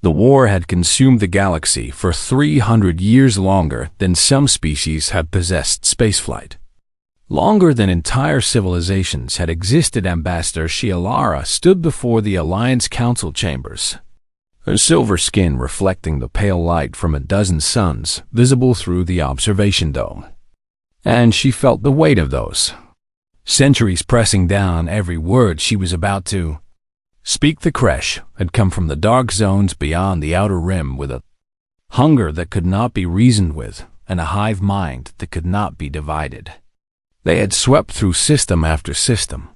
The war had consumed the galaxy for 300 years longer than some species had possessed spaceflight. Longer than entire civilizations had existed. Ambassador Shialara stood before the Alliance Council chambers, her silver skin reflecting the pale light from a dozen suns visible through the observation dome. And she felt the weight of those centuries pressing down every word she was about to speak. The Kresh had come from the dark zones beyond the outer rim with a hunger that could not be reasoned with and a hive mind that could not be divided. They had swept through system after system,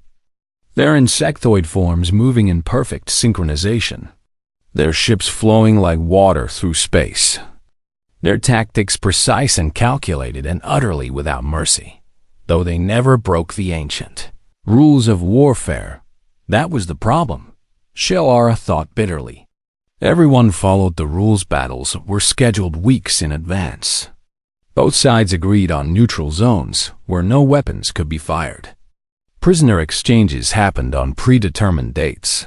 their insectoid forms moving in perfect synchronization, their ships flowing like water through space, their tactics precise and calculated and utterly without mercy, though they never broke the ancient rules of warfare. That was the problem, Shialara thought bitterly. Everyone followed the rules. Battles were scheduled weeks in advance. Both sides agreed on neutral zones where no weapons could be fired. Prisoner exchanges happened on predetermined dates.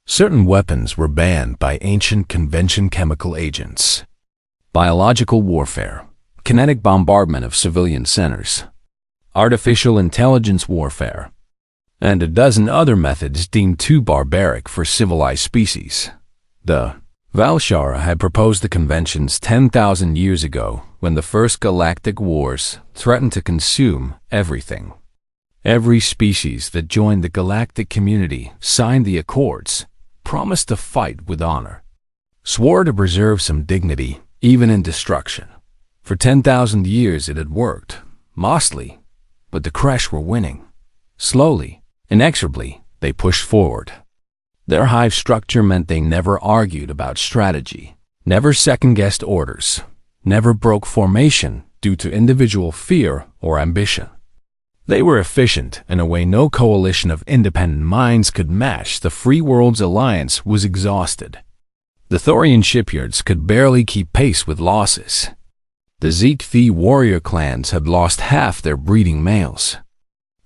Certain weapons were banned by ancient convention: chemical agents, biological warfare, kinetic bombardment of civilian centers, artificial intelligence warfare, and a dozen other methods deemed too barbaric for civilized species. The Valshara had proposed the conventions 10,000 years ago when the first galactic wars threatened to consume everything. Every species that joined the galactic community signed the accords, promised to fight with honor, swore to preserve some dignity even in destruction. For 10,000 years it had worked, mostly, but the Kresh were winning. Slowly, inexorably, they pushed forward. Their hive structure meant they never argued about strategy, never second-guessed orders, never broke formation due to individual fear or ambition. They were efficient in a way no coalition of independent minds could match. The Free Worlds Alliance was exhausted. The Thorian shipyards could barely keep pace with losses. The Zeke-Thi warrior clans had lost half their breeding males.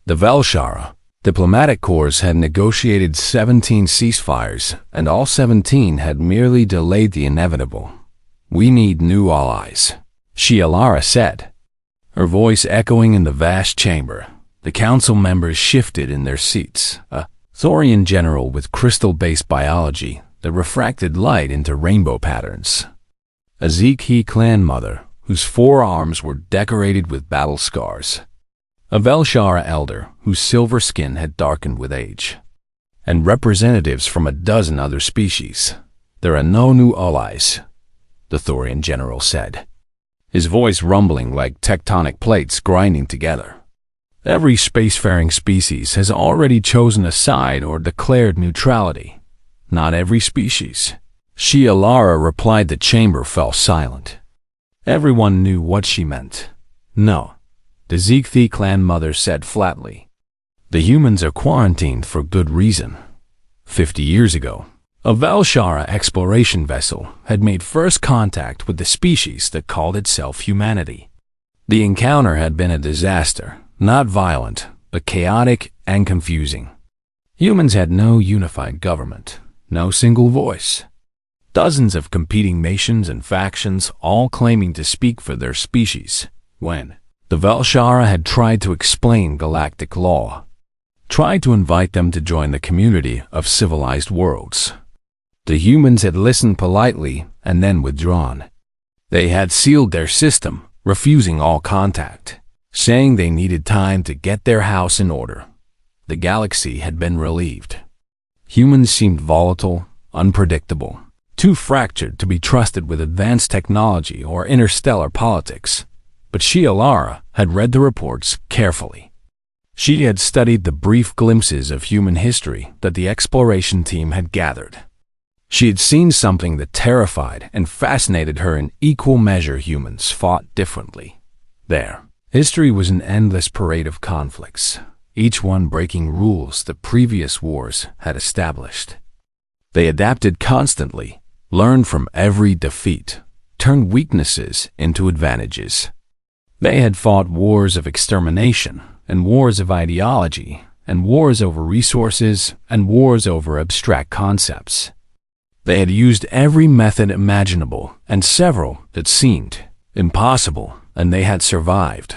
The Velshara diplomatic corps had negotiated 17 ceasefires, and all 17 had merely delayed the inevitable. "We need new allies," Shialara said, her voice echoing in the vast chamber. The council members shifted in their seats. A Thorian general with crystal-based biology that refracted light into rainbow patterns. A Zeke-Thi clan mother whose forearms were decorated with battle scars. A Velshara elder whose silver skin had darkened with age. And representatives from a dozen other species. "There are no new allies," the Thorian general said, his voice rumbling like tectonic plates grinding together. "Every spacefaring species has already chosen a side or declared neutrality. Not every species." Shialara replied. The chamber fell silent. Everyone knew what she meant. "No," the Zeke-Thi clan mother said flatly. "The humans are quarantined for good reason." 50 years ago, a Velshara exploration vessel had made first contact with the species that called itself humanity. The encounter had been a disaster, not violent, but chaotic and confusing. Humans had no unified government, no single voice. Dozens of competing nations and factions all claiming to speak for their species, when the Velshara had tried to explain galactic law, tried to invite them to join the community of civilized worlds. The humans had listened politely and then withdrawn. They had sealed their system, refusing all contact, saying they needed time to get their house in order. The galaxy had been relieved. Humans seemed volatile, unpredictable, too fractured to be trusted with advanced technology or interstellar politics. But Shialara had read the reports carefully. She had studied the brief glimpses of human history that the exploration team had gathered. She had seen something that terrified and fascinated her in equal measure. Humans fought differently. Their history was an endless parade of conflicts, each one breaking rules that previous wars had established. They adapted constantly, learned from every defeat, turned weaknesses into advantages. They had fought wars of extermination, and wars of ideology, and wars over resources, and wars over abstract concepts. They had used every method imaginable, and several that seemed impossible, and they had survived.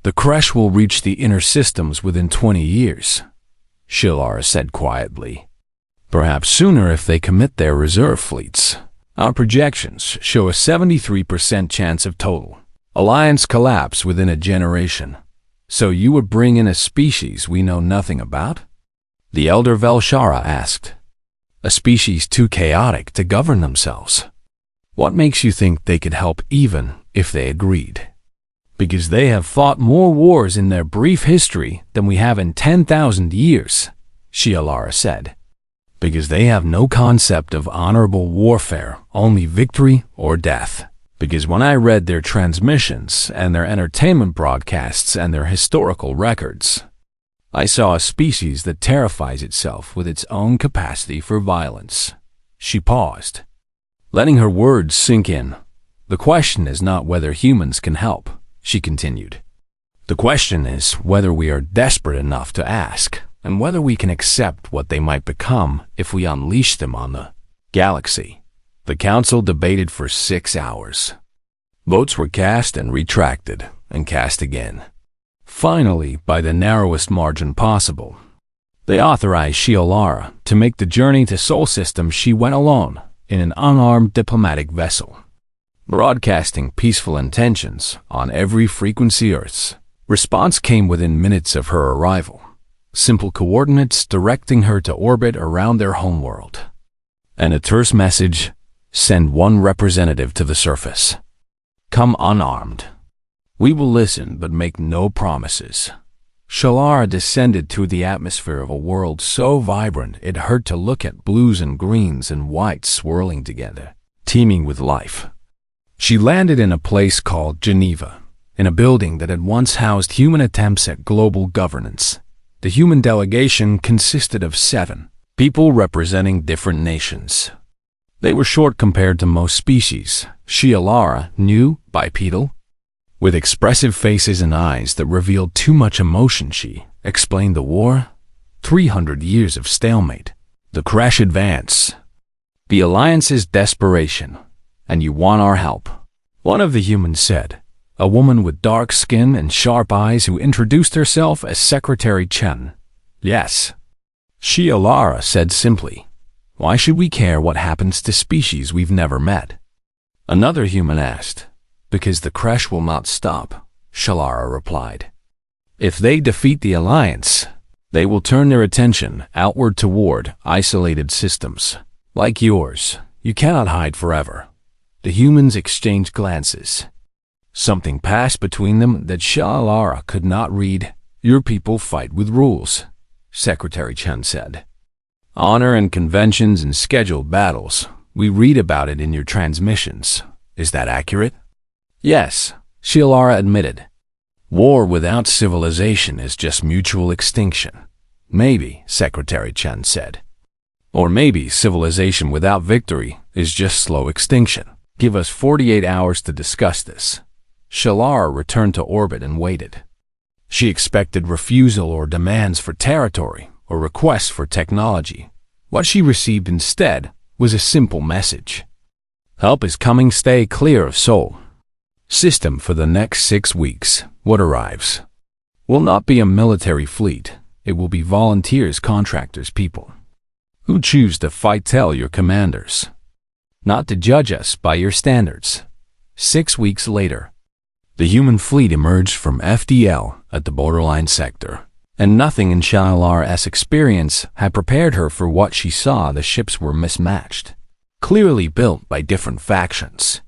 The Kresh will reach the inner systems within 20 years, Shilara said quietly. Perhaps sooner if they commit their reserve fleets. Our projections show a 73% chance of total alliance collapse within a generation. So you would bring in a species we know nothing about? The elder Velshara asked. A species too chaotic to govern themselves. What makes you think they could help even if they agreed? Because they have fought more wars in their brief history than we have in 10,000 years, Shilara said. Because they have no concept of honorable warfare, only victory or death. Because when I read their transmissions and their entertainment broadcasts and their historical records, I saw a species that terrifies itself with its own capacity for violence. She paused, letting her words sink in. The question is not whether humans can help, she continued. The question is whether we are desperate enough to ask, and whether we can accept what they might become if we unleash them on the galaxy. The council debated for 6 hours. Votes were cast and retracted, and cast again. Finally, by the narrowest margin possible, they authorized Shilara to make the journey to Sol System. She went alone, in an unarmed diplomatic vessel, broadcasting peaceful intentions on every frequency Earth's. Response came within minutes of her arrival. Simple coordinates directing her to orbit around their homeworld. And a terse message: send one representative to the surface. Come unarmed. We will listen but make no promises. Shilara descended through the atmosphere of a world so vibrant it hurt to look at blues and greens and whites swirling together, teeming with life. She landed in a place called Geneva, in a building that had once housed human attempts at global governance. The human delegation consisted of 7 people representing different nations. They were short compared to most species. Shilara, new, bipedal, with expressive faces and eyes that revealed too much emotion. She explained the war, 300 years of stalemate, the crash advance, the alliance's desperation, and you want our help. One of the humans said, a woman with dark skin and sharp eyes who introduced herself as Secretary Chen. Yes, Shilara said simply. Why should we care what happens to species we've never met? Another human asked. Because the crash will not stop, Shilara replied. If they defeat the alliance, they will turn their attention outward toward isolated systems. Like yours, you cannot hide forever. The humans exchanged glances. Something passed between them that Shilara could not read. Your people fight with rules, Secretary Chen said. Honor and conventions and scheduled battles. We read about it in your transmissions. Is that accurate? Yes, Shilara admitted. War without civilization is just mutual extinction. Maybe, Secretary Chen said. Or maybe civilization without victory is just slow extinction. Give us 48 hours to discuss this. Shilara returned to orbit and waited. She expected refusal or demands for territory or requests for technology. What she received instead was a simple message. Help is coming, stay clear of Sol System for the next 6 weeks. What arrives will not be a military fleet. It will be volunteers, contractors, people who choose to fight. Tell your commanders not to judge us by your standards. 6 weeks later, the human fleet emerged from FDL at the borderline sector, and nothing in Shilara's experience had prepared her for what she saw. The ships were mismatched, clearly built by different factions.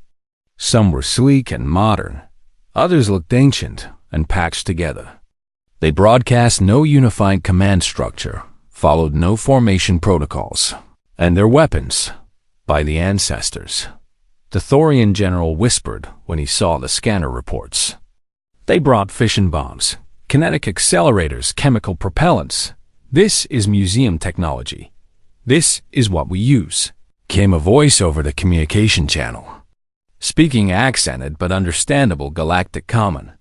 Some were sleek and modern, others looked ancient and patched together. They broadcast no unified command structure, followed no formation protocols, and their weapons, by the ancestors. The Thorian general whispered when he saw the scanner reports. They brought fission bombs, kinetic accelerators, chemical propellants. This is museum technology. This is what we use. Came a voice over the communication channel, speaking accented but understandable Galactic Common.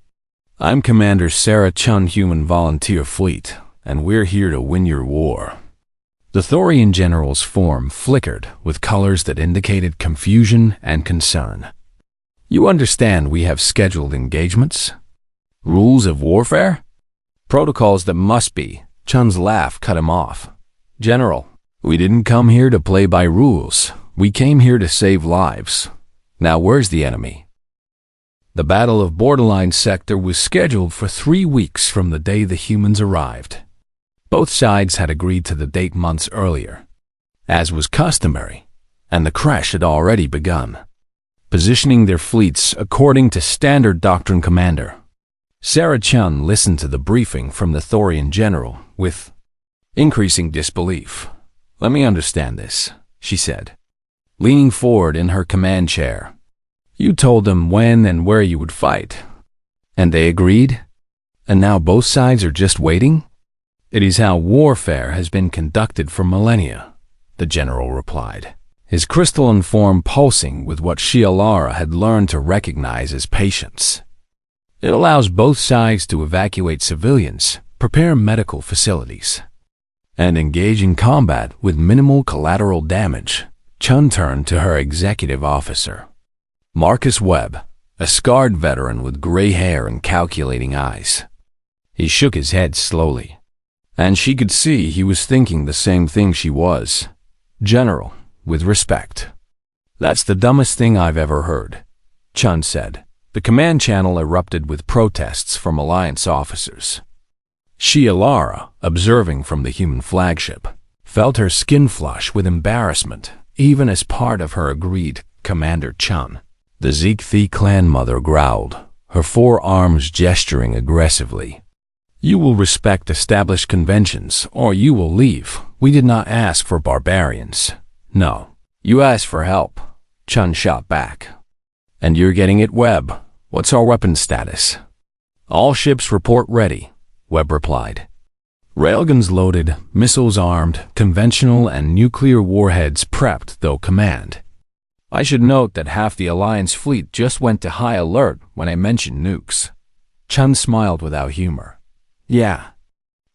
I'm Commander Sarah Chun, Human Volunteer Fleet, and we're here to win your war. The Thorian general's form flickered with colors that indicated confusion and concern. You understand we have scheduled engagements? Rules of warfare? Protocols that must be. Chun's laugh cut him off. General, we didn't come here to play by rules. We came here to save lives. Now where's the enemy? The Battle of Borderline Sector was scheduled for 3 weeks from the day the humans arrived. Both sides had agreed to the date months earlier, as was customary, and the crash had already begun, positioning their fleets according to standard doctrine. Commander Sarah Chun listened to the briefing from the Thorian general with increasing disbelief. Let me understand this, she said, leaning forward in her command chair. You told them when and where you would fight, and they agreed? And now both sides are just waiting? It is how warfare has been conducted for millennia, the general replied, his crystalline form pulsing with what Shialara had learned to recognize as patience. It allows both sides to evacuate civilians, prepare medical facilities, and engage in combat with minimal collateral damage. Chun turned to her executive officer, Marcus Webb, a scarred veteran with gray hair and calculating eyes. He shook his head slowly, and she could see he was thinking the same thing she was. General, with respect. That's the dumbest thing I've ever heard, Chun said. The command channel erupted with protests from Alliance officers. Shialara, observing from the human flagship, felt her skin flush with embarrassment, even as part of her agreed, Commander Chun. The Zeek-Thi clan mother growled, her forearms gesturing aggressively. You will respect established conventions, or you will leave. We did not ask for barbarians. No, you asked for help, Chun shot back. And you're getting it, Webb. What's our weapons status? All ships report ready, Webb replied. Railguns loaded, missiles armed, conventional and nuclear warheads prepped, though command. I should note that half the Alliance fleet just went to high alert when I mentioned nukes. Chun smiled without humor. Yeah.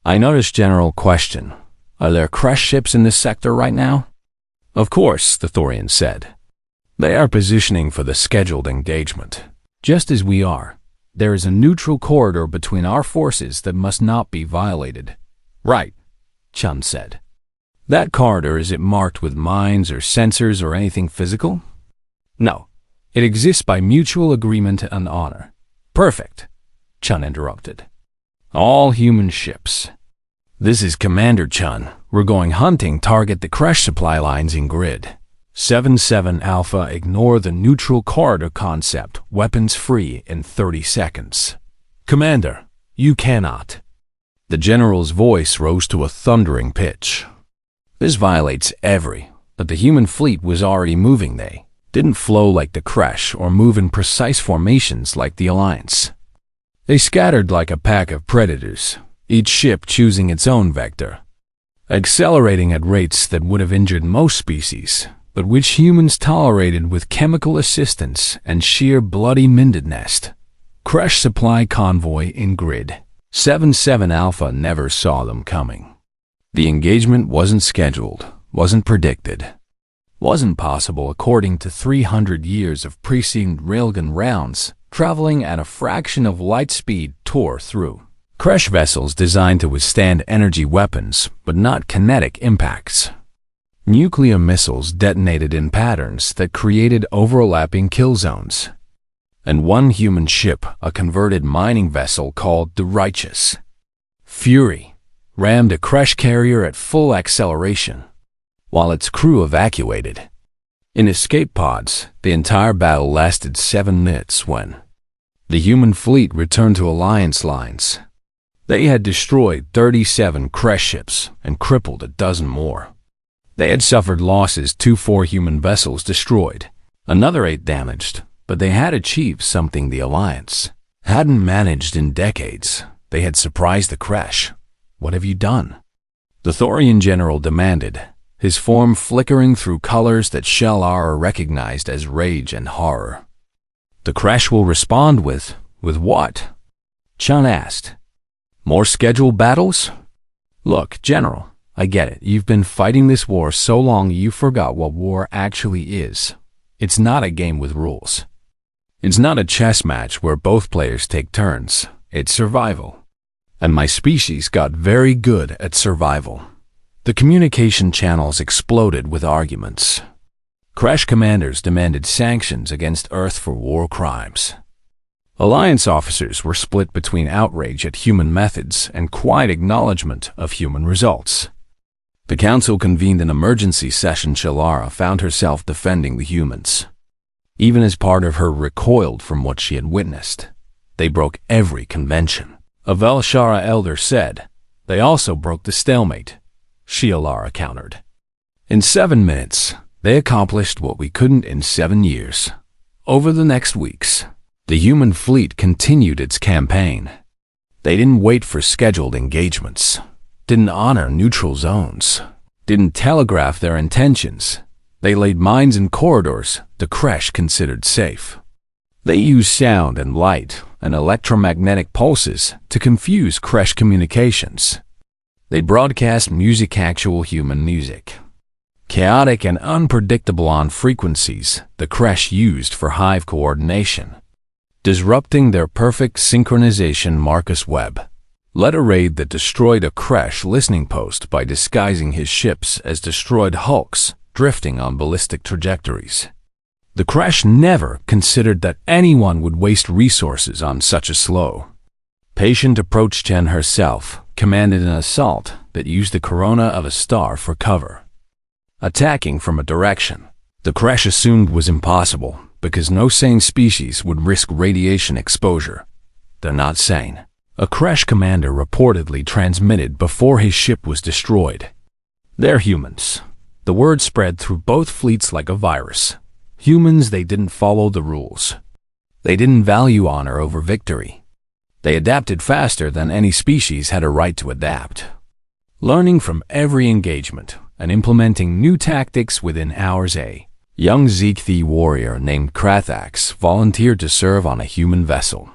I noticed. General question. Are there crash ships in this sector right now? Of course, the Thorian said. They are positioning for the scheduled engagement. Just as we are. There is a neutral corridor between our forces that must not be violated. Right, Chun said. That corridor, is it marked with mines or sensors or anything physical? No. It exists by mutual agreement and honor. Perfect, Chun interrupted. All human ships. This is Commander Chun. We're going hunting. Target the crash supply lines in grid. 7-7 Alpha, ignore the neutral corridor concept. Weapons free in 30 seconds. Commander, you cannot. The general's voice rose to a thundering pitch. This violates but the human fleet was already moving. They didn't flow like the crash or move in precise formations like the Alliance. They scattered like a pack of predators, each ship choosing its own vector, accelerating at rates that would have injured most species, but which humans tolerated with chemical assistance and sheer bloody mindedness. Crash supply convoy in grid. 7-7 Alpha never saw them coming. The engagement wasn't scheduled, wasn't predicted, wasn't possible according to 300 years of preceding railgun rounds. Traveling at a fraction of light speed tore through. Crash vessels designed to withstand energy weapons, but not kinetic impacts. Nuclear missiles detonated in patterns that created overlapping kill zones. And one human ship, a converted mining vessel called the Righteous Fury, rammed a crash carrier at full acceleration, while its crew evacuated. In escape pods, the entire battle lasted 7 minutes when the human fleet returned to Alliance lines. They had destroyed 37 crash ships and crippled a dozen more. They had suffered losses, 4 human vessels destroyed, another 8 damaged, but they had achieved something the Alliance hadn't managed in decades. They had surprised the crash. What have you done? The Thorian general demanded, his form flickering through colors that Shialara recognized as rage and horror. The crash will respond with what? Chun asked. More scheduled battles? Look, General, I get it. You've been fighting this war so long you forgot what war actually is. It's not a game with rules. It's not a chess match where both players take turns. It's survival. And my species got very good at survival. The communication channels exploded with arguments. Crash commanders demanded sanctions against Earth for war crimes. Alliance officers were split between outrage at human methods and quiet acknowledgement of human results. The council convened an emergency session. Shalara found herself defending the humans. Even as part of her recoiled from what she had witnessed. They broke every convention. A Velshara elder said, "They also broke the stalemate," Shialara countered. In 7 minutes, they accomplished what we couldn't in 7 years. Over the next weeks, the human fleet continued its campaign. They didn't wait for scheduled engagements, didn't honor neutral zones, didn't telegraph their intentions. They laid mines in corridors the Kresh considered safe. They used sound and light and electromagnetic pulses to confuse Kresh communications. They broadcast music, actual human music. Chaotic and unpredictable on frequencies the Kresh used for hive coordination. Disrupting their perfect synchronization. Marcus Webb led a raid that destroyed a Kresh listening post by disguising his ships as destroyed hulks drifting on ballistic trajectories. The Kresh never considered that anyone would waste resources on such a slow, patient approach. Chen herself commanded an assault that used the corona of a star for cover. Attacking from a direction the Kresh assumed was impossible because no sane species would risk radiation exposure. They're not sane. A Kresh commander reportedly transmitted before his ship was destroyed. They're humans. The word spread through both fleets like a virus. Humans, they didn't follow the rules. They didn't value honor over victory. They adapted faster than any species had a right to adapt. Learning from every engagement and implementing new tactics within hours. A young Zekthi warrior named Krathax volunteered to serve on a human vessel.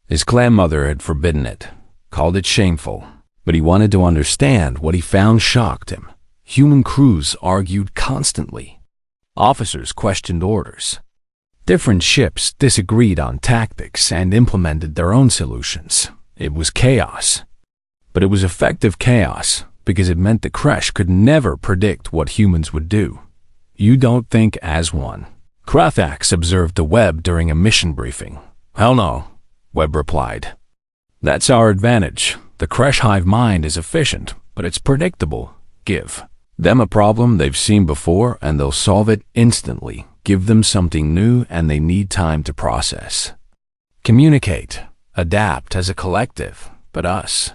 His clan mother had forbidden it, called it shameful, but he wanted to understand. What he found shocked him. Human crews argued constantly. Officers questioned orders. Different ships disagreed on tactics and implemented their own solutions. It was chaos. But it was effective chaos because it meant the Kresh could never predict what humans would do. You don't think as one. Krathax observed the Webb during a mission briefing. Hell no, Webb replied. That's our advantage. The Kresh hive mind is efficient, but it's predictable. Give them a problem they've seen before and they'll solve it instantly. Give them something new and they need time to process. Communicate, adapt as a collective, but us.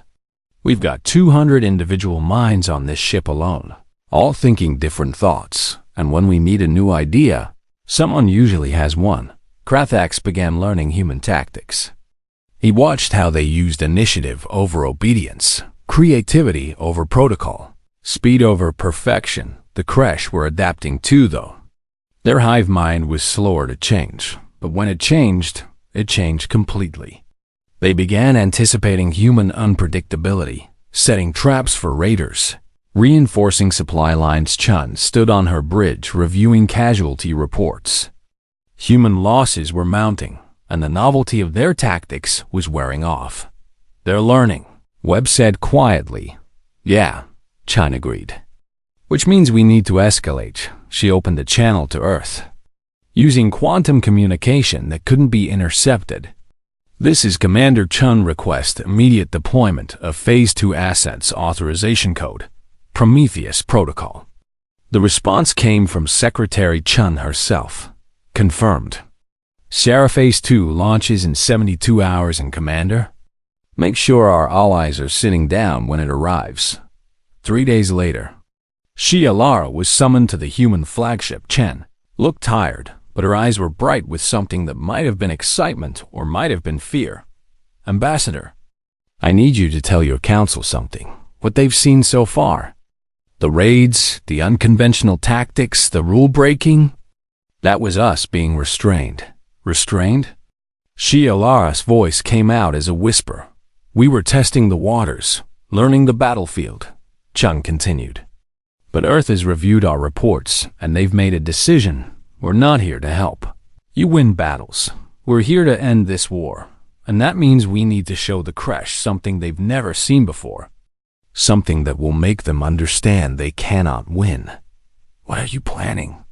We've got 200 individual minds on this ship alone, all thinking different thoughts, and when we meet a new idea, someone usually has one. Krathax began learning human tactics. He watched how they used initiative over obedience, creativity over protocol. Speed over perfection. The Kresh were adapting too, though. Their hive mind was slower to change, but when it changed completely. They began anticipating human unpredictability, setting traps for raiders, reinforcing supply lines. Chun stood on her bridge reviewing casualty reports. Human losses were mounting, and the novelty of their tactics was wearing off. They're learning, Webb said quietly. Yeah. Chun agreed. Which means we need to escalate. She opened a channel to Earth. Using quantum communication that couldn't be intercepted. This is Commander Chun request immediate deployment of Phase 2 Assets Authorization Code, Prometheus Protocol. The response came from Secretary Chun herself. Confirmed. Sarah Phase 2 launches in 72 hours and Commander. Make sure our allies are sitting down when it arrives. 3 days later, Shialara was summoned to the human flagship. Chen looked tired, but her eyes were bright with something that might have been excitement or might have been fear. Ambassador, I need you to tell your council something. What they've seen so far. The raids, the unconventional tactics, the rule-breaking. That was us being restrained. Restrained? Shialara's voice came out as a whisper. We were testing the waters, learning the battlefield. Chung continued. But Earth has reviewed our reports, and they've made a decision. We're not here to help. You win battles. We're here to end this war. And that means we need to show the Kresh something they've never seen before. Something that will make them understand they cannot win. What are you planning?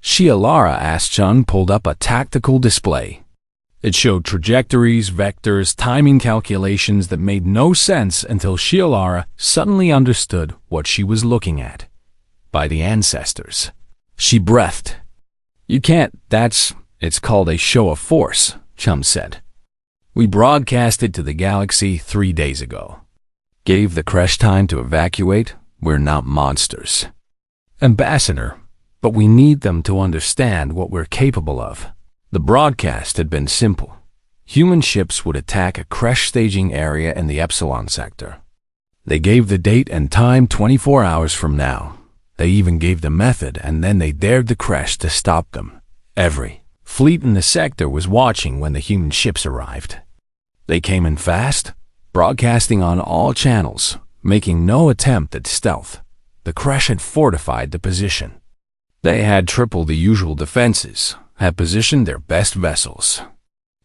Shialara asked. Chung pulled up a tactical display. It showed trajectories, vectors, timing calculations that made no sense until Shialara suddenly understood what she was looking at. By the ancestors. She breathed. You can't, it's called a show of force, Chum said. We broadcasted to the galaxy 3 days ago. Gave the Kresh time to evacuate. We're not monsters. Ambassador, but we need them to understand what we're capable of. The broadcast had been simple. Human ships would attack a Kresh staging area in the Epsilon sector. They gave the date and time 24 hours from now. They even gave the method, and then they dared the Kresh to stop them. Every fleet in the sector was watching when the human ships arrived. They came in fast, broadcasting on all channels, making no attempt at stealth. The Kresh had fortified the position. They had triple the usual defenses, had positioned their best vessels,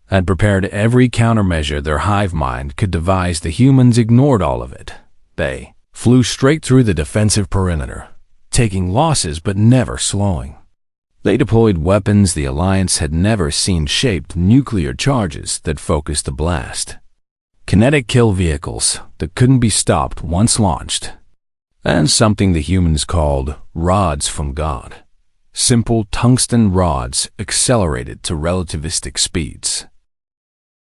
had prepared every countermeasure their hive mind could devise. The humans ignored all of it. They flew straight through the defensive perimeter, taking losses but never slowing. They deployed weapons the Alliance had never seen, shaped nuclear charges that focused the blast. Kinetic kill vehicles that couldn't be stopped once launched. And something the humans called rods from God. Simple tungsten rods accelerated to relativistic speeds.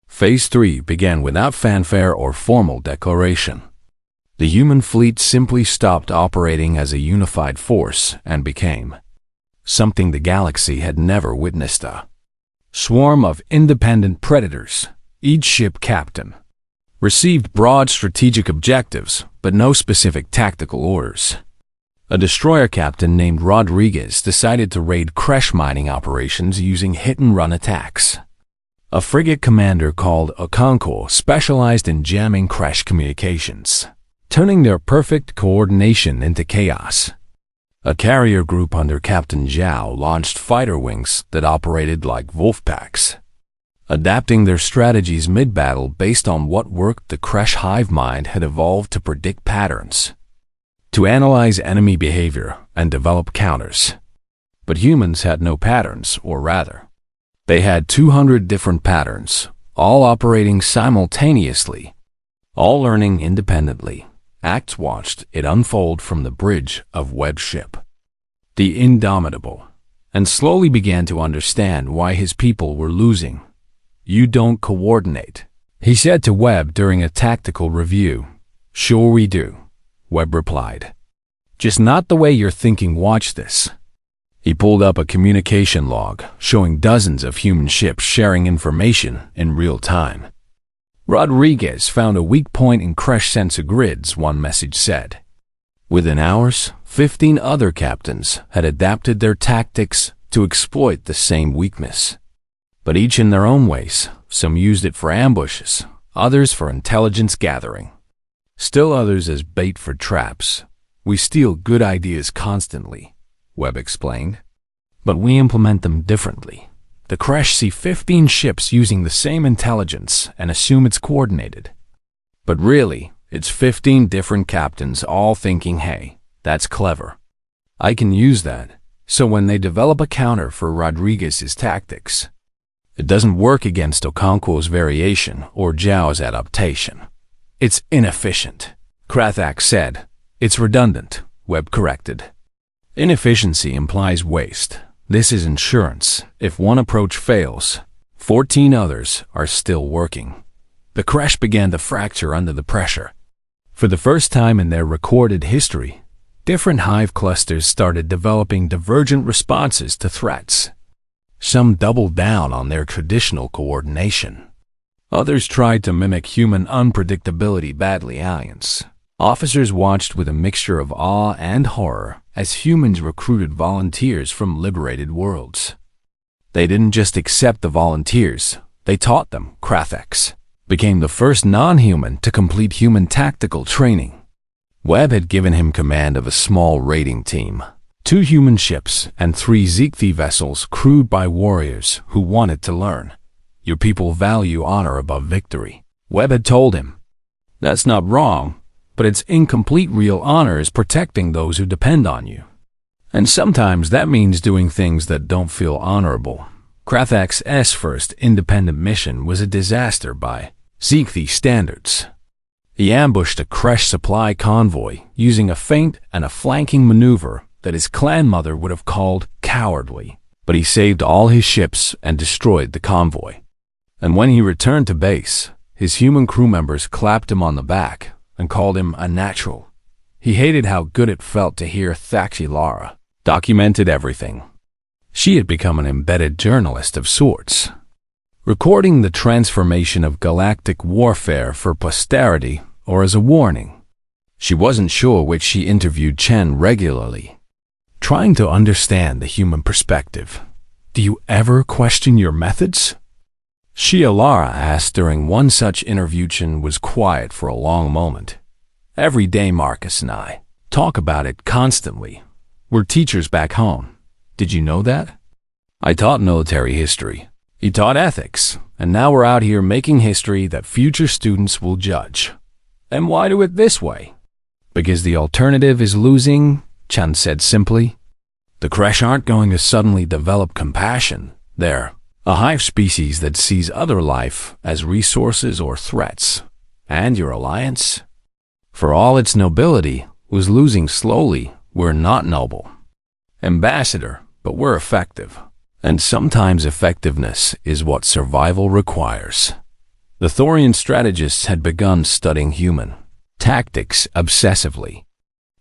Phase 3 began without fanfare or formal declaration. The human fleet simply stopped operating as a unified force and became something the galaxy had never witnessed: a swarm of independent predators. Each ship captain received broad strategic objectives, but no specific tactical orders. A destroyer captain named Rodriguez decided to raid Kresh mining operations using hit-and-run attacks. A frigate commander called Okonkwo specialized in jamming Kresh communications, turning their perfect coordination into chaos. A carrier group under Captain Zhao launched fighter wings that operated like wolf packs, adapting their strategies mid-battle based on what worked. The Kresh hive mind had evolved to predict patterns, to analyze enemy behavior and develop counters. But humans had no patterns, or rather, they had 200 different patterns, all operating simultaneously, all learning independently. Acts watched it unfold from the bridge of Webb's ship, the Indomitable, and slowly began to understand why his people were losing. You don't coordinate, he said to Webb during a tactical review. Sure we do, Webb replied. Just not the way you're thinking. Watch this. He pulled up a communication log showing dozens of human ships sharing information in real time. Rodriguez found a weak point in Kresh sensor grids, one message said. Within hours, 15 other captains had adapted their tactics to exploit the same weakness. But each in their own ways. Some used it for ambushes, others for intelligence gathering, still others as bait for traps. We steal good ideas constantly, Webb explained, but we implement them differently. The Kresh see 15 ships using the same intelligence and assume it's coordinated. But really, it's 15 different captains all thinking, hey, that's clever. I can use that. So when they develop a counter for Rodriguez's tactics, it doesn't work against Okonkwo's variation or Zhao's adaptation. It's inefficient, Krathak said. It's redundant, Webb corrected. Inefficiency implies waste. This is insurance. If one approach fails, 14 others are still working. The Kresh began to fracture under the pressure. For the first time in their recorded history, different hive clusters started developing divergent responses to threats. Some doubled down on their traditional coordination. Others tried to mimic human unpredictability. Badly Alliance officers watched with a mixture of awe and horror as humans recruited volunteers from liberated worlds. They didn't just accept the volunteers, they taught them. Krathex became the first non-human to complete human tactical training. Webb had given him command of a small raiding team, 2 human ships and 3 Zikthi vessels crewed by warriors who wanted to learn. Your people value honor above victory, Webb had told him. That's not wrong, but it's incomplete. Real honor is protecting those who depend on you. And sometimes that means doing things that don't feel honorable. Krathak's first independent mission was a disaster by Zikthi standards. He ambushed a Kresh supply convoy using a feint and a flanking maneuver that his clan mother would have called cowardly, but he saved all his ships and destroyed the convoy. And when he returned to base, his human crew members clapped him on the back and called him a natural. He hated how good it felt to hear Lara documented everything. She had become an embedded journalist of sorts, recording the transformation of galactic warfare for posterity or as a warning. She wasn't sure which. She interviewed Chen regularly, trying to understand the human perspective. Do you ever question your methods? Lara asked during one such interview. Chen was quiet for a long moment. Every day Marcus and I talk about it constantly. We're teachers back home. Did you know that? I taught military history. He taught ethics. And now we're out here making history that future students will judge. And why do it this way? Because the alternative is losing, Chen said simply. The Kresh aren't going to suddenly develop compassion. They're a hive species that sees other life as resources or threats. And your alliance, for all its nobility, was losing slowly. We're not noble, Ambassador, but we're effective. And sometimes effectiveness is what survival requires. The Thorian strategists had begun studying human tactics obsessively.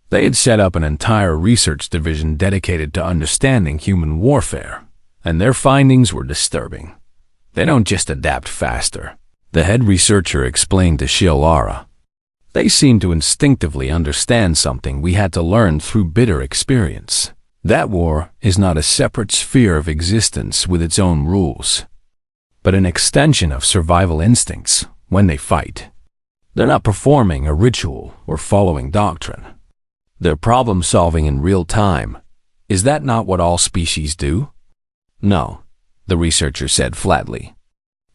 They had set up an entire research division dedicated to understanding human warfare, and their findings were disturbing. They don't just adapt faster, the head researcher explained to Lara. They seem to instinctively understand something we had to learn through bitter experience. That war is not a separate sphere of existence with its own rules, but an extension of survival instincts when they fight. They're not performing a ritual or following doctrine. They're problem-solving in real time. Is that not what all species do? No, the researcher said flatly.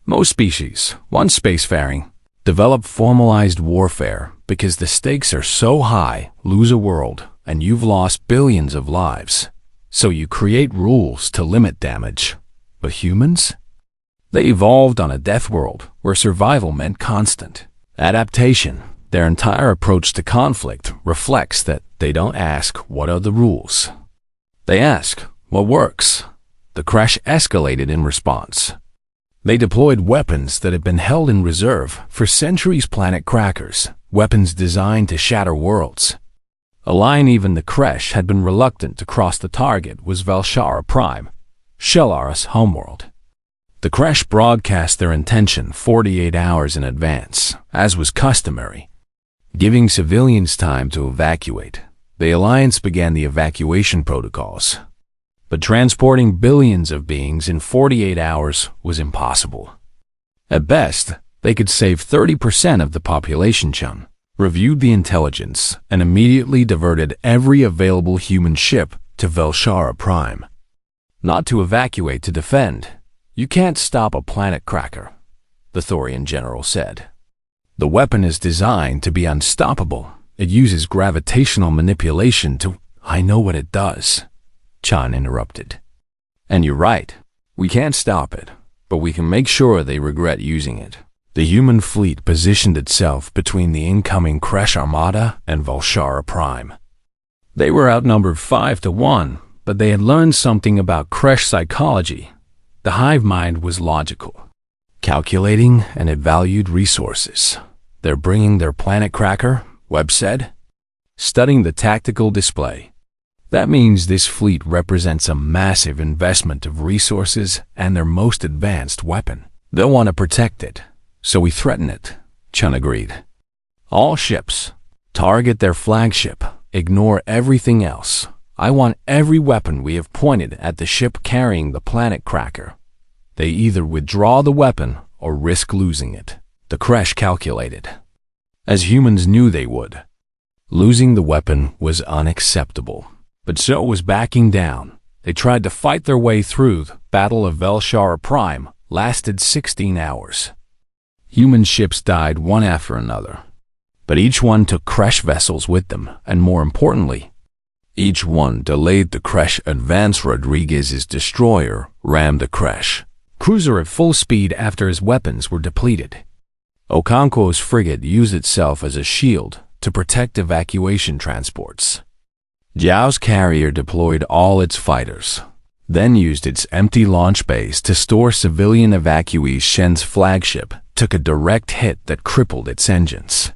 Most species, once spacefaring, develop formalized warfare because the stakes are so high. Lose a world, and you've lost billions of lives. So you create rules to limit damage. But humans? They evolved on a death world where survival meant constant adaptation. Their entire approach to conflict reflects that they don't ask, what are the rules? They ask, what works? The Kresh escalated in response. They deployed weapons that had been held in reserve for centuries, planet crackers, weapons designed to shatter worlds. A line even the Kresh had been reluctant to cross. The target was Velshara Prime, Shellara's homeworld. The Kresh broadcast their intention 48 hours in advance, as was customary, giving civilians time to evacuate. The Alliance began the evacuation protocols. But transporting billions of beings in 48 hours was impossible. At best, they could save 30% of the population. Chen reviewed the intelligence and immediately diverted every available human ship to Velshara Prime. Not to evacuate, to defend. You can't stop a planet cracker, the Thorian general said. The weapon is designed to be unstoppable. It uses gravitational manipulation to... I know what it does, Chen interrupted. And you're right. We can't stop it, but we can make sure they regret using it. The human fleet positioned itself between the incoming Kresh Armada and Velshara Prime. They were outnumbered 5-1, but they had learned something about Kresh psychology. The hive mind was logical, calculating, and it valued resources. They're bringing their planet cracker, Webb said, studying the tactical display. That means this fleet represents a massive investment of resources and their most advanced weapon. They'll want to protect it, so we threaten it, Chen agreed. All ships, target their flagship, ignore everything else. I want every weapon we have pointed at the ship carrying the planet cracker. They either withdraw the weapon or risk losing it, the Kresh calculated, as humans knew they would. Losing the weapon was unacceptable, but so was backing down. They tried to fight their way through. The Battle of Velshara Prime lasted 16 hours. Human ships died one after another, but each one took crash vessels with them, and more importantly, each one delayed the crash. Advance Rodriguez's destroyer rammed the crash cruiser at full speed after his weapons were depleted. Okonkwo's frigate used itself as a shield to protect evacuation transports. Jiao's carrier deployed all its fighters, then used its empty launch bays to store civilian evacuees. Shen's flagship took a direct hit that crippled its engines.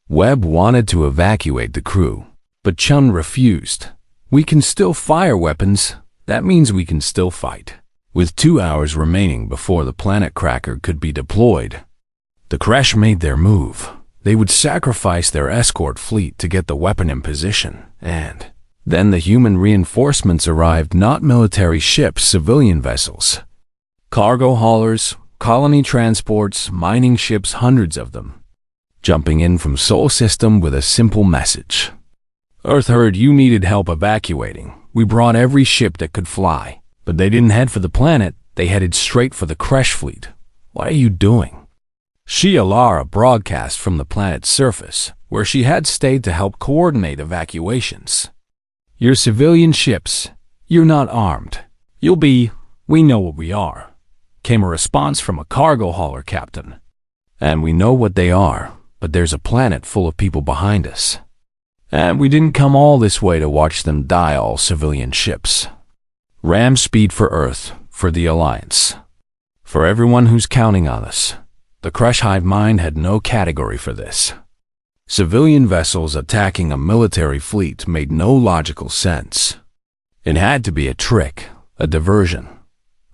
Webb wanted to evacuate the crew, but Chun refused. "We can still fire weapons. That means we can still fight." With 2 hours remaining before the planet cracker could be deployed, the crash made their move. They would sacrifice their escort fleet to get the weapon in position, and then the human reinforcements arrived. Not military ships, civilian vessels. Cargo haulers, colony transports, mining ships, hundreds of them, jumping in from Sol System with a simple message. "Earth heard you needed help evacuating. We brought every ship that could fly." But they didn't head for the planet, they headed straight for the crash fleet. "What are you doing?" Shialara broadcast from the planet's surface, where she had stayed to help coordinate evacuations. "You're civilian ships. You're not armed. You'll be. We know what we are," came a response from a cargo hauler captain. "And we know what they are, but there's a planet full of people behind us. And we didn't come all this way to watch them die." All civilian ships. Ram speed for Earth, for the Alliance, for everyone who's counting on us. The crash hive mind had no category for this. Civilian vessels attacking a military fleet made no logical sense. It had to be a trick, a diversion.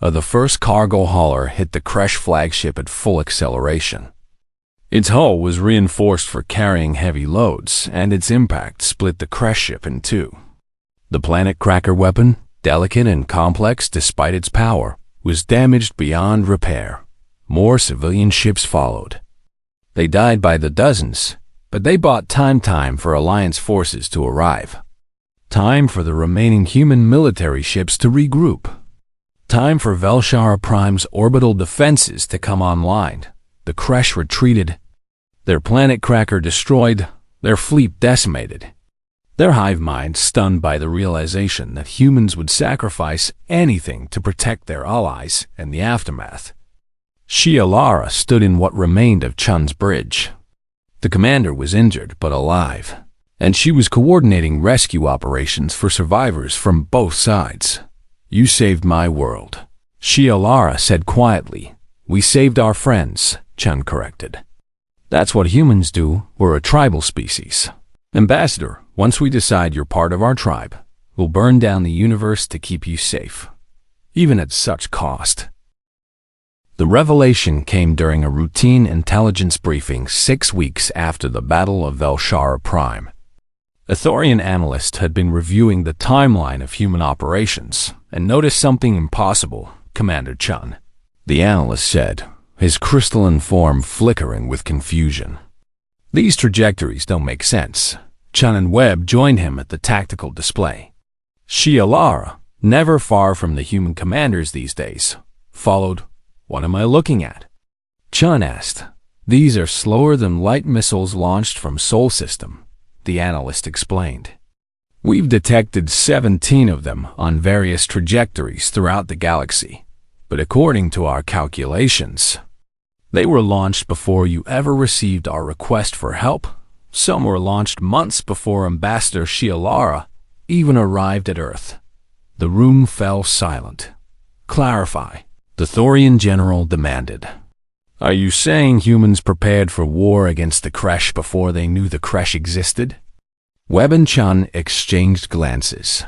The first cargo hauler hit the crash flagship at full acceleration. Its hull was reinforced for carrying heavy loads, and its impact split the crash ship in two. The planet cracker weapon, delicate and complex despite its power, was damaged beyond repair. More civilian ships followed. They died by the dozens, but they bought time for Alliance forces to arrive. Time for the remaining human military ships to regroup. Time for Velshara Prime's orbital defenses to come online. The crash retreated, their planet cracker destroyed, their fleet decimated. Their hive mind stunned by the realization that humans would sacrifice anything to protect their allies and the aftermath. Shialara stood in what remained of Chun's bridge. The commander was injured but alive, and she was coordinating rescue operations for survivors from both sides. "You saved my world," Shialara said quietly. "We saved our friends," Chun corrected. "That's what humans do. We're a tribal species. Ambassador, once we decide you're part of our tribe, we'll burn down the universe to keep you safe, even at such cost." The revelation came during a routine intelligence briefing 6 weeks after the Battle of Velshara Prime. A Thorian analyst had been reviewing the timeline of human operations and noticed something impossible, Commander Chun. The analyst said, his crystalline form flickering with confusion. "These trajectories don't make sense." Chun and Webb joined him at the tactical display. Shialara, never far from the human commanders these days, followed. "What am I looking at?" Chun asked. "These are slower than light missiles launched from Sol System," the analyst explained. "We've detected 17 of them on various trajectories throughout the galaxy, but according to our calculations, they were launched before you ever received our request for help. Some were launched months before Ambassador Shialara even arrived at Earth." The room fell silent. "Clarify," the Thorian general demanded. "Are you saying humans prepared for war against the crash before they knew the crash existed?" Webb and Chun exchanged glances.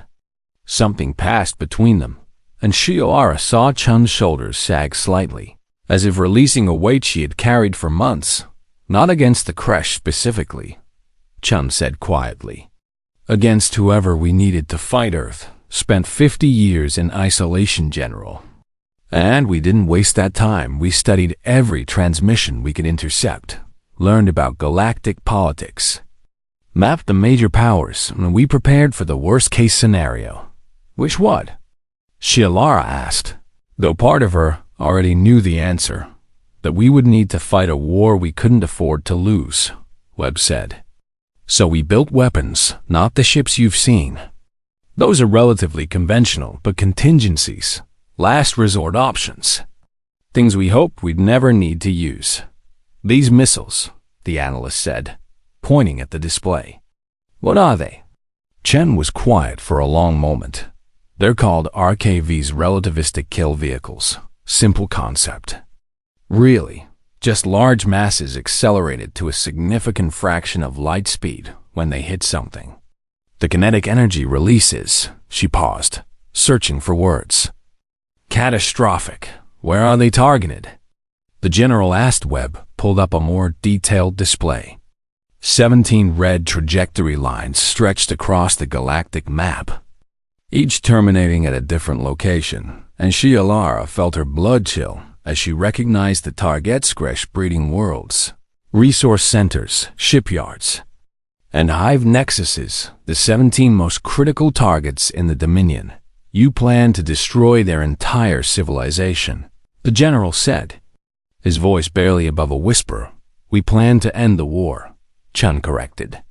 Something passed between them, and Shialara saw Chun's shoulders sag slightly, as if releasing a weight she had carried for months. "Not against the crash specifically," Chun said quietly. "Against whoever we needed to fight Earth. Spent 50 years in isolation, General. And we didn't waste that time. We studied every transmission we could intercept, learned about galactic politics, Mapped the major powers, and we prepared for the worst-case scenario. Which what? Shialara asked, though part of her already knew the answer, that we would need to fight a war we couldn't afford to lose, Webb said. So we built weapons, not the ships you've seen. Those are relatively conventional, but contingencies, last resort options. Things we hoped we'd never need to use. These missiles, the analyst said, pointing at the display. What are they? Chen was quiet for a long moment. They're called RKV's relativistic kill vehicles. Simple concept. Really, just large masses accelerated to a significant fraction of light speed when they hit something. The kinetic energy releases, she paused, searching for words. Catastrophic. Where are they targeted? The general asked. Webb pulled up a more detailed display. 17 red trajectory lines stretched across the galactic map, each terminating at a different location, and Shialara felt her blood chill as she recognized the target's breeding worlds, resource centers, shipyards, and hive nexuses, the 17 most critical targets in the Dominion. You plan to destroy their entire civilization, the general said, his voice barely above a whisper. We plan to end the war, Chun corrected.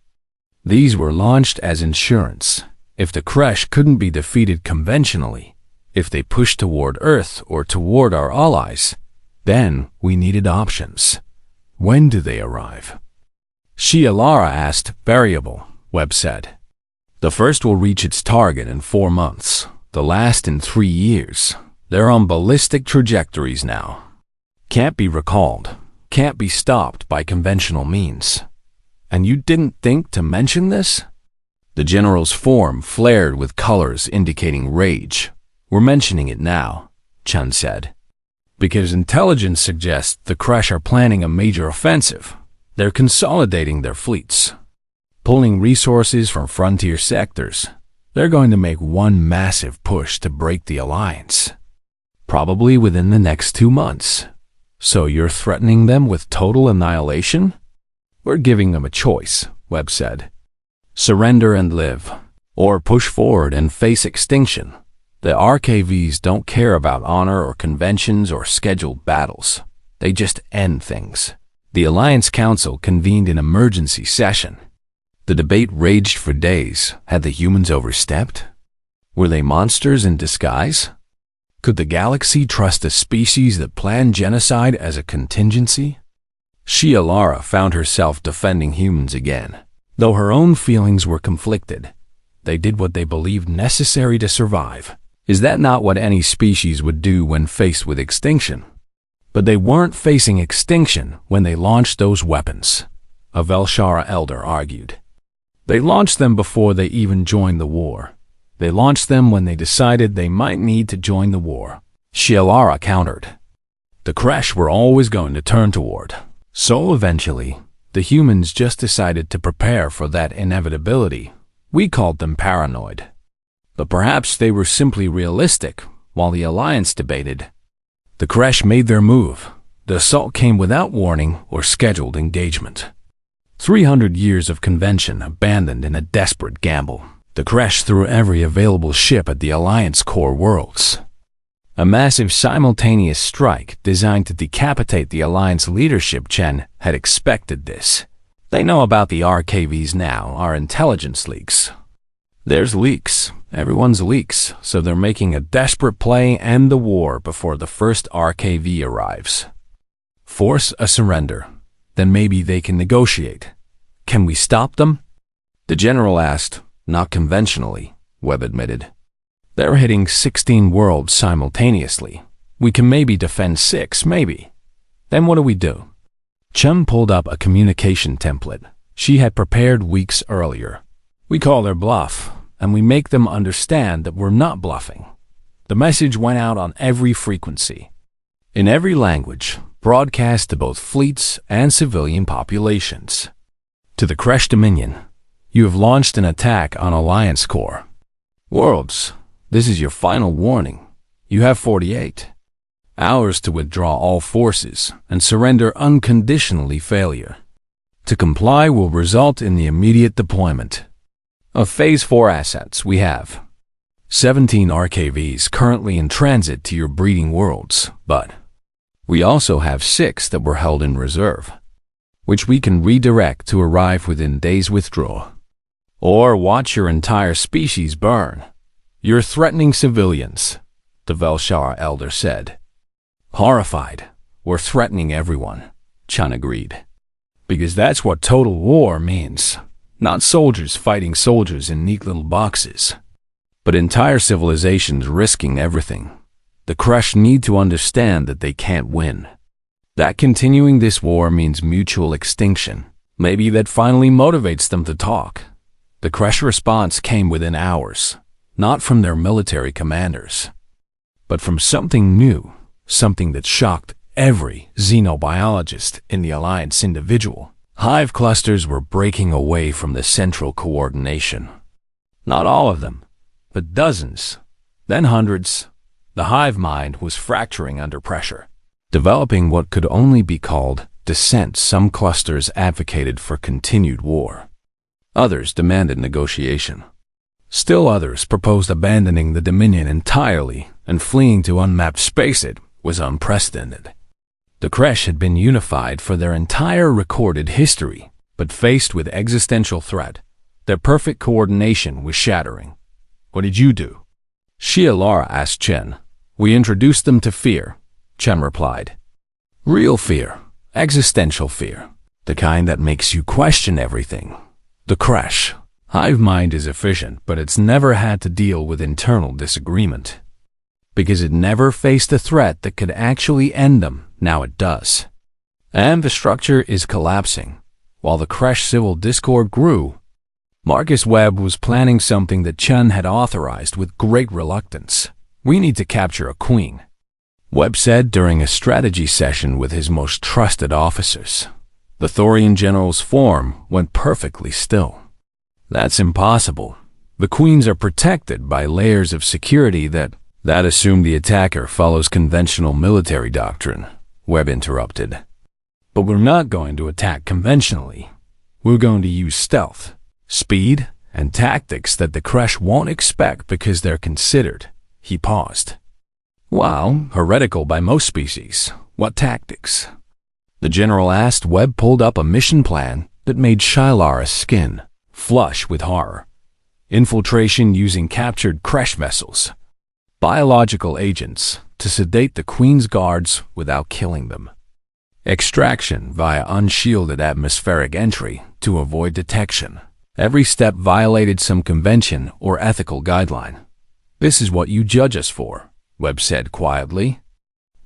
These were launched as insurance. If the Kresh couldn't be defeated conventionally, if they pushed toward Earth or toward our allies, then we needed options. When do they arrive? Shialara asked. Variable, Webb said. The first will reach its target in 4 months, the last in 3 years. They're on ballistic trajectories now. Can't be recalled, can't be stopped by conventional means. And you didn't think to mention this? The general's form flared with colors indicating rage. We're mentioning it now, Chun said. Because intelligence suggests the Kresh are planning a major offensive. They're consolidating their fleets, pulling resources from frontier sectors. They're going to make one massive push to break the alliance, probably within the next 2 months. So you're threatening them with total annihilation? We're giving them a choice, Webb said. Surrender and live, or push forward and face extinction. The RKVs don't care about honor or conventions or scheduled battles. They just end things. The Alliance Council convened an emergency session. The debate raged for days. Had the humans overstepped? Were they monsters in disguise? Could the galaxy trust a species that planned genocide as a contingency? Shialara found herself defending humans again. Though her own feelings were conflicted, they did what they believed necessary to survive. Is that not what any species would do when faced with extinction? But they weren't facing extinction when they launched those weapons, a Velshara elder argued. They launched them before they even joined the war. They launched them when they decided they might need to join the war, Shialara countered. The Kresh were always going to turn toward. So eventually, the humans just decided to prepare for that inevitability. We called them paranoid. But perhaps they were simply realistic, while the Alliance debated. The Kresh made their move. The assault came without warning or scheduled engagement. 300 years of convention abandoned in a desperate gamble. The Kresh threw every available ship at the Alliance core worlds. A massive simultaneous strike designed to decapitate the Alliance leadership. Chen had expected this. They know about the RKVs now, our intelligence leaks. There's leaks. Everyone's leaks, so they're making a desperate play to end the war before the first RKV arrives. Force a surrender. Then maybe they can negotiate. Can we stop them? The general asked. Not conventionally, Webb admitted. They're hitting 16 worlds simultaneously. We can maybe defend 6, maybe. Then what do we do? Chum pulled up a communication template she had prepared weeks earlier. We call their bluff, and we make them understand that we're not bluffing. The message went out on every frequency, in every language, broadcast to both fleets and civilian populations. To the Kresh Dominion, you have launched an attack on Alliance core worlds. This is your final warning. You have 48 hours to withdraw all forces and surrender unconditionally. Failure. To comply will result in the immediate deployment of Phase 4 assets. We have 17 RKVs currently in transit to your breeding worlds, but we also have 6 that were held in reserve, which we can redirect to arrive within days' withdrawal. Or watch your entire species burn. You're threatening civilians, the Velshar elder said. Horrified, we're threatening everyone, Chun agreed. Because that's what total war means. Not soldiers fighting soldiers in neat little boxes, but entire civilizations risking everything. The Kresh need to understand that they can't win. That continuing this war means mutual extinction. Maybe that finally motivates them to talk. The Kresh response came within hours, not from their military commanders, but from something new, something that shocked every xenobiologist in the Alliance individual. Hive clusters were breaking away from the central coordination. Not all of them, but dozens, then hundreds. The hive mind was fracturing under pressure, developing what could only be called dissent. Some clusters advocated for continued war. Others demanded negotiation. Still others proposed abandoning the Dominion entirely and fleeing to unmapped space. It was unprecedented. The Kresh had been unified for their entire recorded history, but faced with existential threat, their perfect coordination was shattering. What did you do? Shia Lara asked Chen. We introduced them to fear, Chen replied. Real fear, existential fear, the kind that makes you question everything. The Kresh hive mind is efficient, but it's never had to deal with internal disagreement. Because it never faced a threat that could actually end them. Now it does. And the structure is collapsing. While the Kresh civil discord grew, Marcus Webb was planning something that Chun had authorized with great reluctance. We need to capture a queen, Webb said during a strategy session with his most trusted officers. The Thorian general's form went perfectly still. That's impossible. The queens are protected by layers of security that assume the attacker follows conventional military doctrine, Webb interrupted. But we're not going to attack conventionally. We're going to use stealth, speed, and tactics that the Kresh won't expect because they're considered. He paused. Wow, heretical by most species. What tactics? The general asked. Webb pulled up a mission plan that made Shylara's skin flush with horror. Infiltration using captured Kresh vessels. Biological agents to sedate the Queen's guards without killing them. Extraction via unshielded atmospheric entry to avoid detection. Every step violated some convention or ethical guideline. This is what you judge us for, Webb said quietly.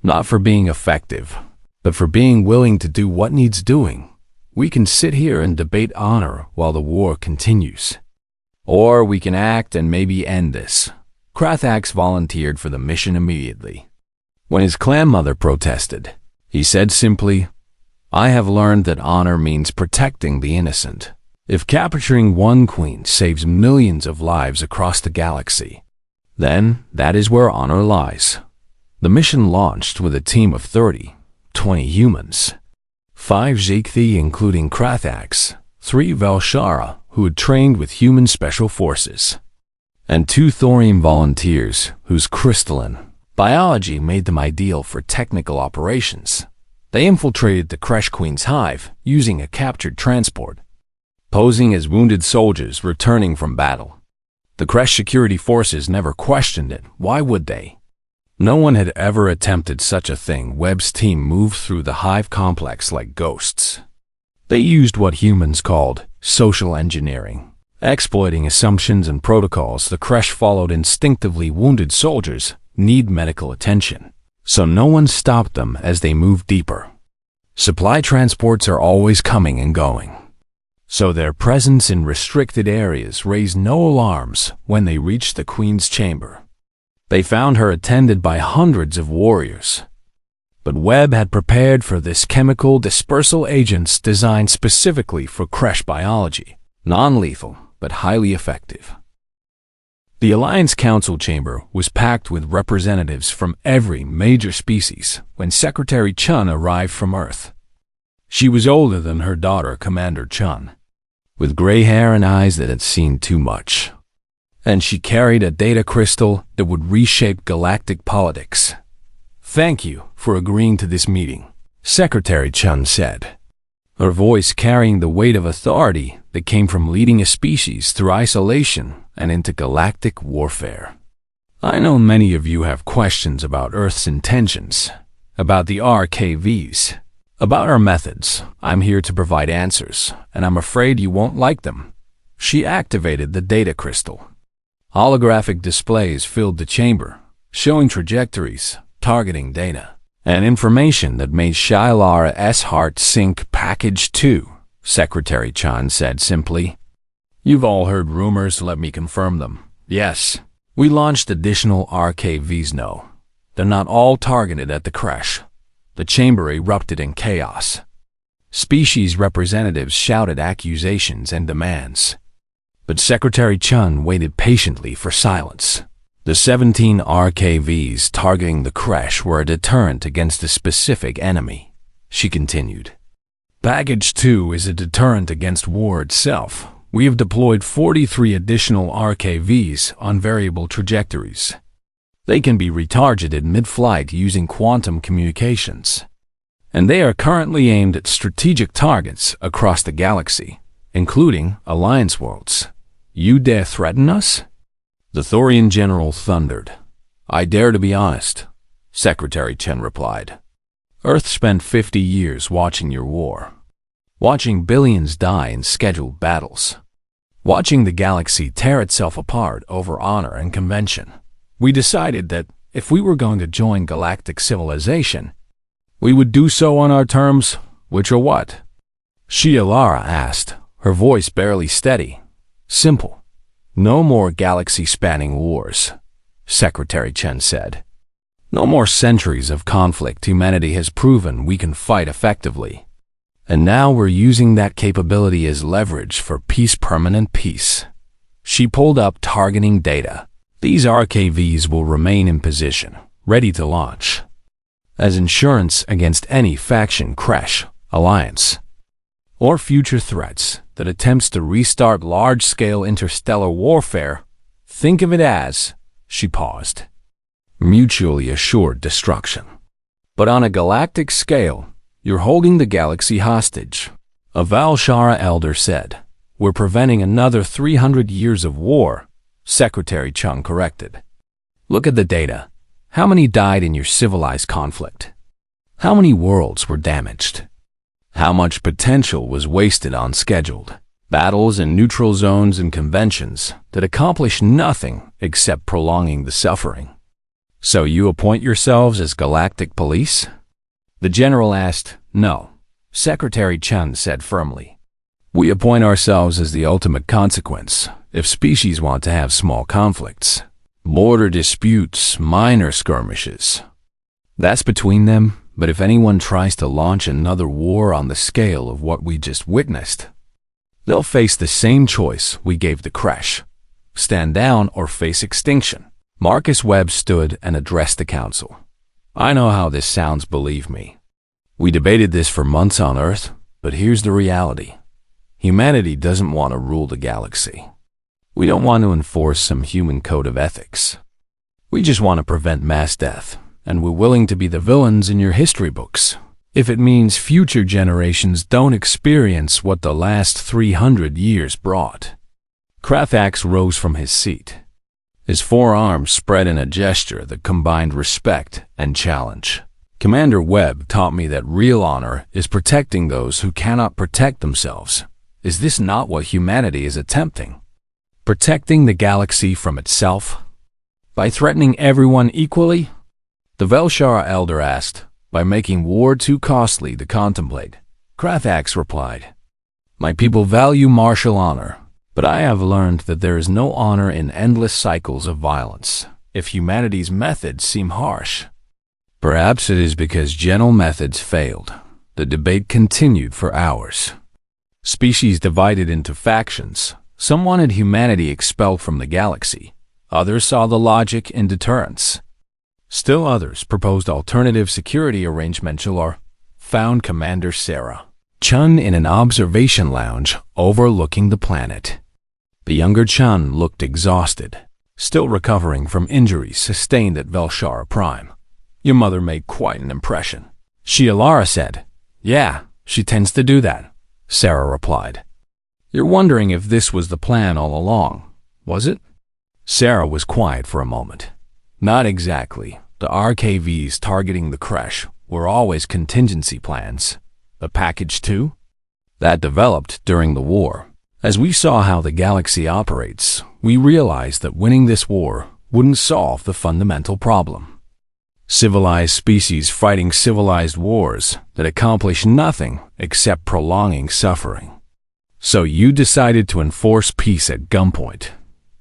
Not for being effective, but for being willing to do what needs doing. We can sit here and debate honor while the war continues. Or we can act and maybe end this. Krathax volunteered for the mission immediately. When his clan mother protested, he said simply, I have learned that honor means protecting the innocent. If capturing one queen saves millions of lives across the galaxy, then that is where honor lies. The mission launched with a team of 20 humans. 5 Zikthi including Krathax, 3 Velshara who had trained with human special forces, and 2 thorium volunteers whose crystalline biology made them ideal for technical operations. They infiltrated the Kresh Queen's hive using a captured transport, posing as wounded soldiers returning from battle. The Kresh security forces never questioned it. Why would they? No one had ever attempted such a thing. Webb's team moved through the hive complex like ghosts. They used what humans called social engineering, exploiting assumptions and protocols the Kresh followed. Instinctively, wounded soldiers need medical attention, so no one stopped them as they moved deeper. Supply transports are always coming and going, so their presence in restricted areas raised no alarms when they reached the Queen's chamber. They found her attended by hundreds of warriors. But Webb had prepared for this chemical dispersal agents designed specifically for Kresh biology, non-lethal but highly effective. The Alliance Council chamber was packed with representatives from every major species when Secretary Chun arrived from Earth. She was older than her daughter, Commander Chun, with gray hair and eyes that had seen too much. And she carried a data crystal that would reshape galactic politics. "Thank you for agreeing to this meeting," Secretary Chun said, her voice carrying the weight of authority that came from leading a species through isolation and into galactic warfare. "I know many of you have questions about Earth's intentions, about the RKVs, about our methods. I'm here to provide answers, and I'm afraid you won't like them." She activated the data crystal. Holographic displays filled the chamber, showing trajectories, targeting data, and information that made Shylara's heart sink. "Package 2, Secretary Chan said simply. "You've all heard rumors, let me confirm them. Yes, we launched additional RKVs. No, they're not all targeted at the crash." The chamber erupted in chaos. Species representatives shouted accusations and demands. But Secretary Chun waited patiently for silence. The 17 RKVs targeting the crash were a deterrent against a specific enemy, she continued. "Package 2 is a deterrent against war itself. We have deployed 43 additional RKVs on variable trajectories. They can be retargeted mid-flight using quantum communications. And they are currently aimed at strategic targets across the galaxy, including Alliance worlds. You dare threaten us?" The Thorian general thundered. "I dare to be honest," Secretary Chen replied. "Earth spent 50 years watching your war, watching billions die in scheduled battles, watching the galaxy tear itself apart over honor and convention. We decided that if we were going to join galactic civilization, we would do so on our terms, which are what?" Shialara asked, her voice barely steady. "Simple. No more galaxy-spanning wars," Secretary Chen said. "No more centuries of conflict. Humanity has proven we can fight effectively. And now we're using that capability as leverage for permanent peace." She pulled up targeting data. "These RKVs will remain in position, ready to launch, as insurance against any faction crash, alliance, or future threats that attempts to restart large-scale interstellar warfare. Think of it as," she paused, "mutually assured destruction. But on a galactic scale, you're holding the galaxy hostage," a Valshara elder said. "We're preventing another 300 years of war," Secretary Chung corrected. "Look at the data. How many died in your civilized conflict? How many worlds were damaged? How much potential was wasted on scheduled battles in neutral zones and conventions that accomplish nothing except prolonging the suffering? So you appoint yourselves as galactic police?" The general asked. "No," Secretary Chun said firmly. "We appoint ourselves as the ultimate consequence if species want to have small conflicts, border disputes, minor skirmishes. That's between them. But if anyone tries to launch another war on the scale of what we just witnessed, they'll face the same choice we gave the crash: stand down or face extinction." Marcus Webb stood and addressed the council. "I know how this sounds, believe me. We debated this for months on Earth, but here's the reality. Humanity doesn't want to rule the galaxy. We don't want to enforce some human code of ethics. We just want to prevent mass death. And we're willing to be the villains in your history books if it means future generations don't experience what the last 300 years brought." Krathax rose from his seat, his forearms spread in a gesture that combined respect and challenge. "Commander Webb taught me that real honor is protecting those who cannot protect themselves. Is this not what humanity is attempting? Protecting the galaxy from itself? By threatening everyone equally?" The Velshara elder asked. "By making war too costly to contemplate," Krathax replied. "My people value martial honor, but I have learned that there is no honor in endless cycles of violence. If humanity's methods seem harsh, perhaps it is because gentle methods failed." The debate continued for hours. Species divided into factions. Some wanted humanity expelled from the galaxy. Others saw the logic in deterrence. Still others proposed alternative security arrangements or found Commander Sarah. Chun in an observation lounge overlooking the planet. The younger Chun looked exhausted, still recovering from injuries sustained at Velshara Prime. Your mother made quite an impression, Shialara said. Yeah, she tends to do that, Sarah replied. You're wondering if this was the plan all along, was it? Sarah was quiet for a moment. Not exactly. The RKVs targeting the crash were always contingency plans. A package too? That developed during the war. As we saw how the galaxy operates, we realized that winning this war wouldn't solve the fundamental problem. Civilized species fighting civilized wars that accomplish nothing except prolonging suffering. So you decided to enforce peace at gunpoint.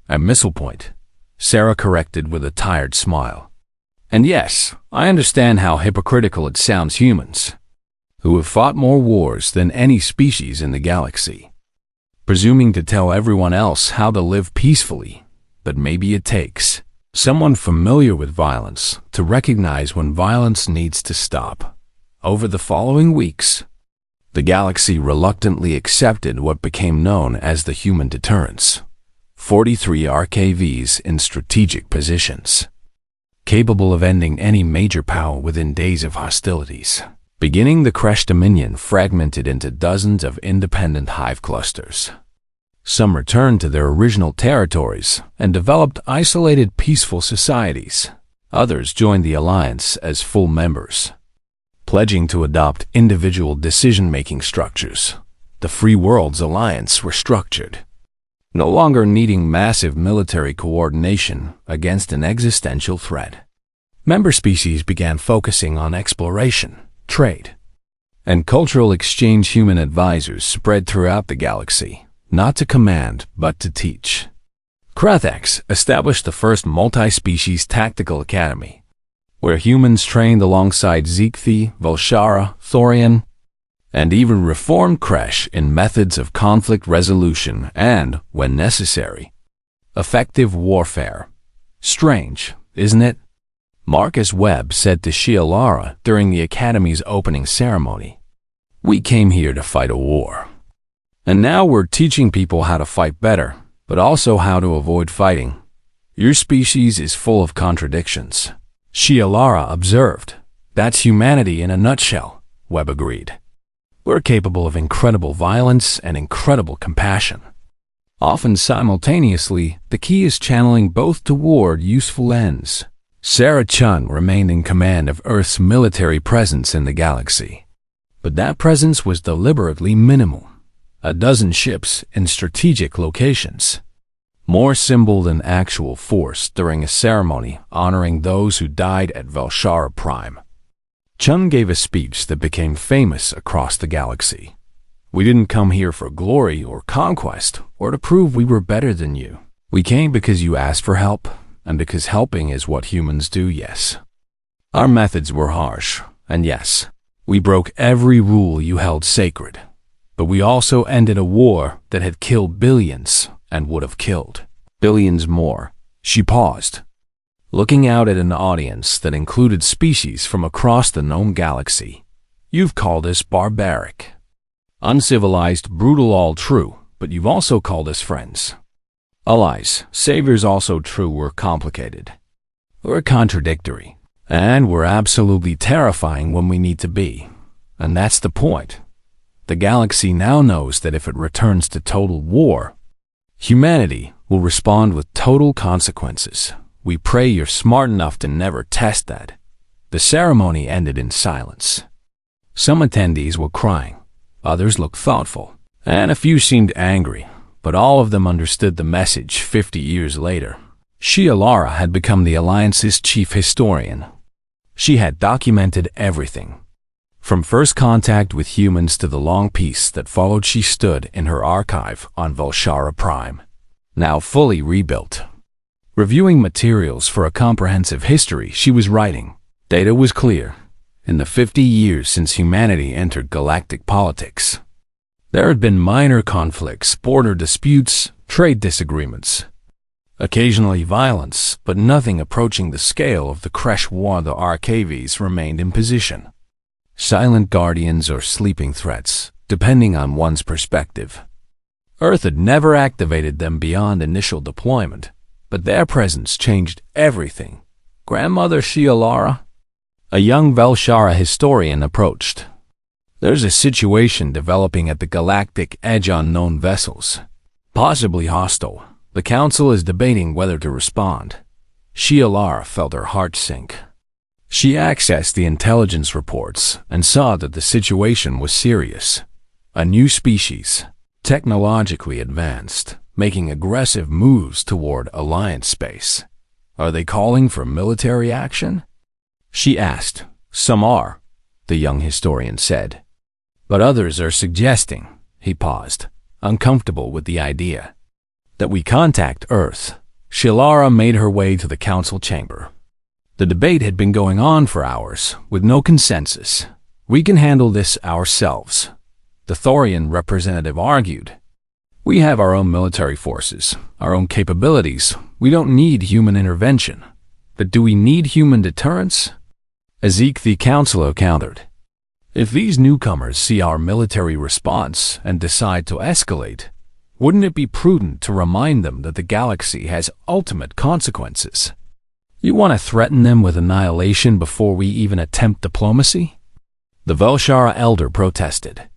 At missile point, Sarah corrected with a tired smile. And yes, I understand how hypocritical it sounds, humans, who have fought more wars than any species in the galaxy, presuming to tell everyone else how to live peacefully. But maybe it takes someone familiar with violence to recognize when violence needs to stop. Over the following weeks, the galaxy reluctantly accepted what became known as the human deterrence. 43 RKVs in strategic positions, capable of ending any major power within days of hostilities. Beginning, the Kresh Dominion fragmented into dozens of independent hive clusters. Some returned to their original territories and developed isolated peaceful societies. Others joined the alliance as full members, pledging to adopt individual decision-making structures. The Free Worlds Alliance were structured, no longer needing massive military coordination against an existential threat. Member species began focusing on exploration, trade, and cultural exchange. Human advisors spread throughout the galaxy, not to command, but to teach. Krathex established the first multi-species tactical academy, where humans trained alongside Zeekthi, Velshara, Thorian, and even reformed Kresh in methods of conflict resolution and, when necessary, effective warfare. Strange, isn't it? Marcus Webb said to Shialara during the Academy's opening ceremony. We came here to fight a war. And now we're teaching people how to fight better, but also how to avoid fighting. Your species is full of contradictions, Shialara observed. That's humanity in a nutshell, Webb agreed. We're capable of incredible violence and incredible compassion. Often simultaneously, the key is channeling both toward useful ends. Sarah Chun remained in command of Earth's military presence in the galaxy. But that presence was deliberately minimal. A dozen ships in strategic locations. More symbol than actual force during a ceremony honoring those who died at Velshara Prime. Chun gave a speech that became famous across the galaxy. We didn't come here for glory or conquest or to prove we were better than you. We came because you asked for help, and because helping is what humans do, yes. Our methods were harsh, and yes, we broke every rule you held sacred. But we also ended a war that had killed billions and would have killed billions more. She paused, looking out at an audience that included species from across the known galaxy. You've called us barbaric, uncivilized, brutal, all true, but you've also called us friends. Allies, saviors, also true. We're complicated. We're contradictory. And we're absolutely terrifying when we need to be. And that's the point. The galaxy now knows that if it returns to total war, humanity will respond with total consequences. We pray you're smart enough to never test that. The ceremony ended in silence. Some attendees were crying, others looked thoughtful, and a few seemed angry, but all of them understood the message. 50 years later, Shialara had become the Alliance's chief historian. She had documented everything. From first contact with humans to the long peace that followed. She stood in her archive on Velshara Prime, now fully rebuilt, reviewing materials for a comprehensive history she was writing. Data was clear. In the 50 years since humanity entered galactic politics, there had been minor conflicts, border disputes, trade disagreements, occasionally violence, but nothing approaching the scale of the Kresh War. The RKVs remained in position, silent guardians or sleeping threats, depending on one's perspective. Earth had never activated them beyond initial deployment, but their presence changed everything. Grandmother Shialara, a young Velshara historian, approached. There's a situation developing at the Galactic Edge. Unknown vessels, possibly hostile. The council is debating whether to respond. Shialara felt her heart sink. She accessed the intelligence reports and saw that the situation was serious. A new species, technologically advanced, making aggressive moves toward Alliance space. Are they calling for military action? She asked. Some are, the young historian said. But others are suggesting, he paused, uncomfortable with the idea, that we contact Earth. Shialara made her way to the council chamber. The debate had been going on for hours, with no consensus. We can handle this ourselves, the Thorian representative argued. We have our own military forces, our own capabilities. We don't need human intervention. But do we need human deterrence? Ezek the counselor countered. If these newcomers see our military response and decide to escalate, wouldn't it be prudent to remind them that the galaxy has ultimate consequences? You want to threaten them with annihilation before we even attempt diplomacy? The Velshara elder protested.